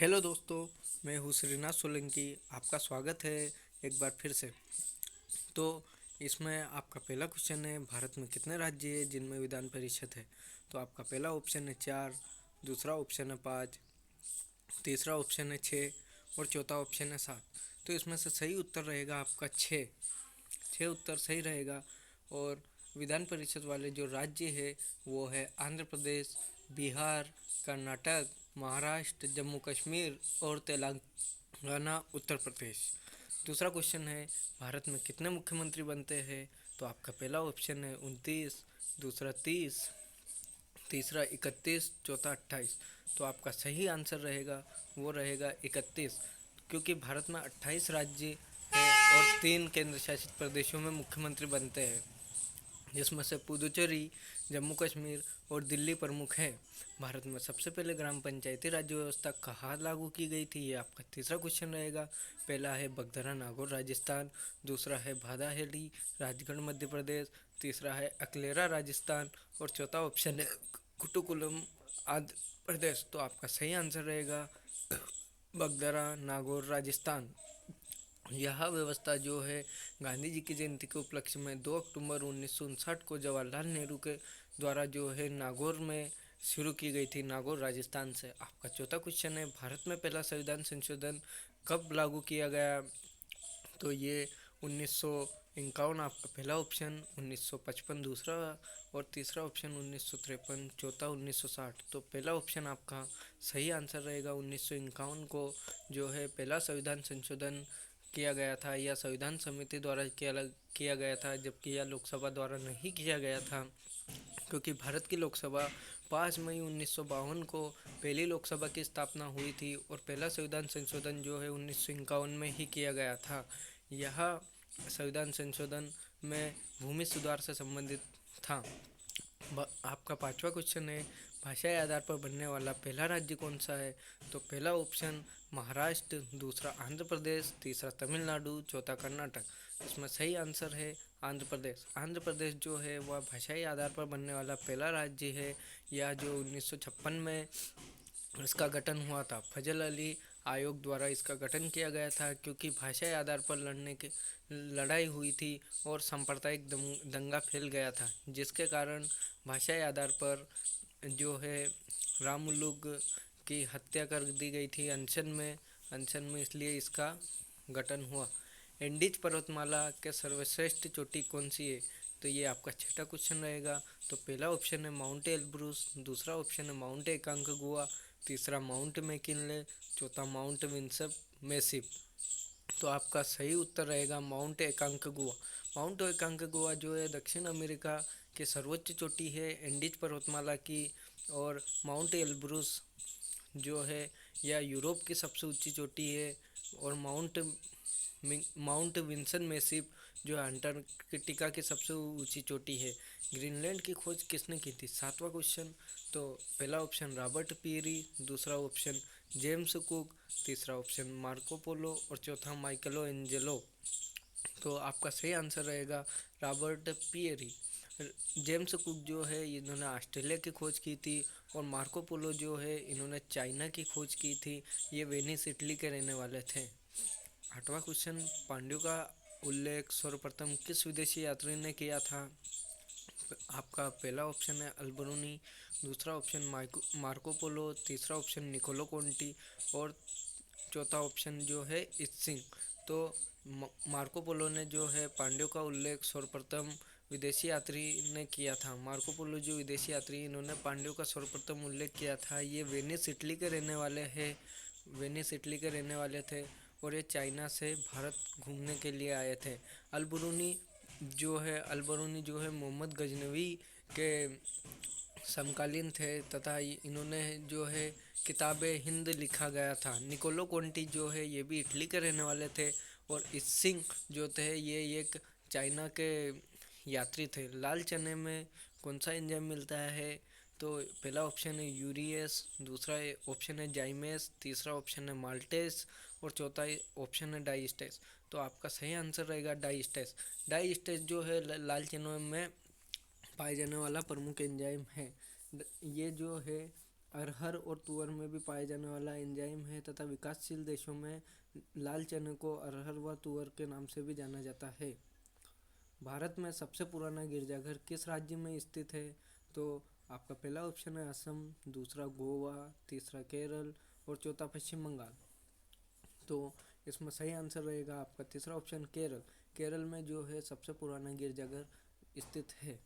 Hello दोस्तों, मैं हूँ श्रीनाथ सोलंकी। आपका स्वागत है एक बार फिर से। तो इसमें आपका पहला क्वेश्चन है, भारत में कितने राज्य हैं जिनमें विधान परिषद है। तो आपका पहला ऑप्शन है 4, दूसरा ऑप्शन है 5, तीसरा ऑप्शन है 6 और चौथा ऑप्शन है 7। तो इसमें से सही उत्तर रहेगा आपका 6। 6 उत्तर सही रहेगा। और विधान परिषद वाले जो राज्य है वो है आंध्र प्रदेश, बिहार, कर्नाटक, महाराष्ट्र, जम्मू कश्मीर और तेलंगाना, उत्तर प्रदेश। दूसरा क्वेश्चन है, भारत में कितने मुख्यमंत्री बनते हैं। तो आपका पहला ऑप्शन है 29, दूसरा 30, तीसरा 31, चौथा 28। तो आपका सही आंसर रहेगा वो रहेगा 31, क्योंकि भारत में 28 राज्य हैं और 3 केंद्र शासित प्रदेशों में मुख्यमंत्री बनते हैं, जिसमें से पुदुचेरी, जम्मू कश्मीर और दिल्ली प्रमुख है। भारत में सबसे पहले ग्राम पंचायती राज्य व्यवस्था कहाँ लागू की गई थी, ये आपका तीसरा क्वेश्चन रहेगा। पहला है बगधरा नागौर राजस्थान, दूसरा है भादाहेड़ी राजगढ़ मध्य प्रदेश, तीसरा है अकलेरा राजस्थान और चौथा ऑप्शन है कुटुकुलम आंध्र प्रदेश। तो आपका सही आंसर रहेगा बगधरा नागौर राजस्थान। यह व्यवस्था जो है गांधी जी की जयंती के उपलक्ष्य में 2 अक्टूबर 1959 को जवाहरलाल नेहरू के द्वारा जो है नागौर में शुरू की गई थी, नागौर राजस्थान से। आपका चौथा क्वेश्चन है, भारत में पहला संविधान संशोधन कब लागू किया गया। तो ये 1951 आपका पहला ऑप्शन, 1955 दूसरा और तीसरा ऑप्शन 1953, चौथा 1960। तो पहला ऑप्शन आपका सही आंसर रहेगा। 1951 को जो है पहला संविधान संशोधन किया गया था, या संविधान समिति द्वारा किया गया था, जबकि यह लोकसभा द्वारा नहीं किया गया था, क्योंकि भारत की लोकसभा 5 मई 1952 को पहली लोकसभा की स्थापना हुई थी और पहला संविधान संशोधन जो है 1951 में ही किया गया था। यह संविधान संशोधन में भूमि सुधार से संबंधित था। आपका पांचवा क्वेश्चन है, भाषाई आधार पर बनने वाला पहला राज्य कौन सा है। तो पहला ऑप्शन महाराष्ट्र, दूसरा आंध्र प्रदेश, तीसरा तमिलनाडु, चौथा कर्नाटक। इसमें सही आंसर है आंध्र प्रदेश। आंध्र प्रदेश जो है वह भाषाई आधार पर बनने वाला पहला राज्य है। यह जो 1956 में इसका गठन हुआ था, फजल अली आयोग द्वारा इसका गठन किया गया था, क्योंकि भाषाई आधार पर लड़ाई हुई थी और सांप्रदायिक दंगा फैल गया था, जिसके कारण भाषाई आधार पर जो है रामुलुग की हत्या कर दी गई थी अनशन में, इसलिए इसका गठन हुआ। एंडीज पर्वतमाला के सर्वश्रेष्ठ चोटी कौन सी है। तो ये आपका छठा क्वेश्चन रहेगा। तो पहला ऑप्शन है माउंट एल्ब्रूस, दूसरा ऑप्शन है माउंट एकांकगुआ, तीसरा माउंट मैकिनले, चौथा माउंट विंसन मेसिप। तो आपका सही उत्तर रहेगा माउंट एकांकगुआ। माउंट एकांकगुआ जो है दक्षिण अमेरिका की सर्वोच्च चोटी है एंडीज पर्वतमाला की। और माउंट एल्ब्रूस जो है यह यूरोप की सबसे ऊंची चोटी है। और माउंट विंसन मेसिप जो अंटार्कटिका की सबसे ऊंची चोटी है। ग्रीनलैंड की खोज किसने की थी, सातवां क्वेश्चन। तो पहला ऑप्शन रॉबर्ट पीरी, दूसरा ऑप्शन जेम्स कुक, तीसरा ऑप्शन मार्को पोलो और चौथा माइकलो एंजेलो। तो आपका सही आंसर रहेगा रॉबर्ट पियरी। जेम्स कुक जो है इन्होंने ऑस्ट्रेलिया की खोज की थी, और मार्को पोलो जो है इन्होंने चाइना की खोज की थी। ये वेनिस इटली के रहने वाले थे। आठवां क्वेश्चन, पांड्यों का उल्लेख सर्वप्रथम किस विदेशी यात्री ने किया था। आपका पहला ऑप्शन है अल्बरूनी, दूसरा ऑप्शन मार्को पोलो, तीसरा ऑप्शन निकोलो कोंटी और चौथा ऑप्शन जो है इत्सिंग। तो मार्को पोलो ने जो है पांड्यों का उल्लेख सर्वप्रथम विदेशी यात्री ने किया था। मार्को पोलो जो विदेशी यात्री, इन्होंने पांड्यों का सर्वप्रथम उल्लेख किया था। ये वेनिस इटली के रहने वाले हैं, वेनिस इटली के रहने वाले थे, और ये चाइना से भारत घूमने के लिए आए थे। अल्बरूनी जो है मोहम्मद गजनवी के समकालीन थे, तथा इन्होंने जो है किताबे हिंद लिखा गया था। निकोलो कोंटी जो है ये भी इटली के रहने वाले थे, और इत्सिंग जो थे ये एक चाइना के यात्री थे। लाल चने में कौन सा एंजाइम मिलता है। तो पहला ऑप्शन है यूरियस, दूसरा ऑप्शन है जाइमेस, तीसरा ऑप्शन है माल्टेस और चौथा ऑप्शन है डाइस्टेस। तो आपका सही आंसर रहेगा डाइस्टेस। डाइस्टेस जो है लाल चनों में पाए जाने वाला प्रमुख एंजाइम है। ये जो है अरहर और तुअर में भी पाए जाने वाला एंजाइम है तथा विकासशील देशों में लाल चने को अरहर व तुअर के नाम से भी जाना जाता है। भारत में सबसे पुराना गिरजाघर किस राज्य में स्थित है? तो आपका पहला ऑप्शन है असम, दूसरा गोवा, तीसरा केरल और चौथा पश्चिम बंगाल। तो इसमें सही आंसर रहेगा आपका तीसरा ऑप्शन केरल। केरल में जो है सबसे पुराना गिरजाघर स्थित है।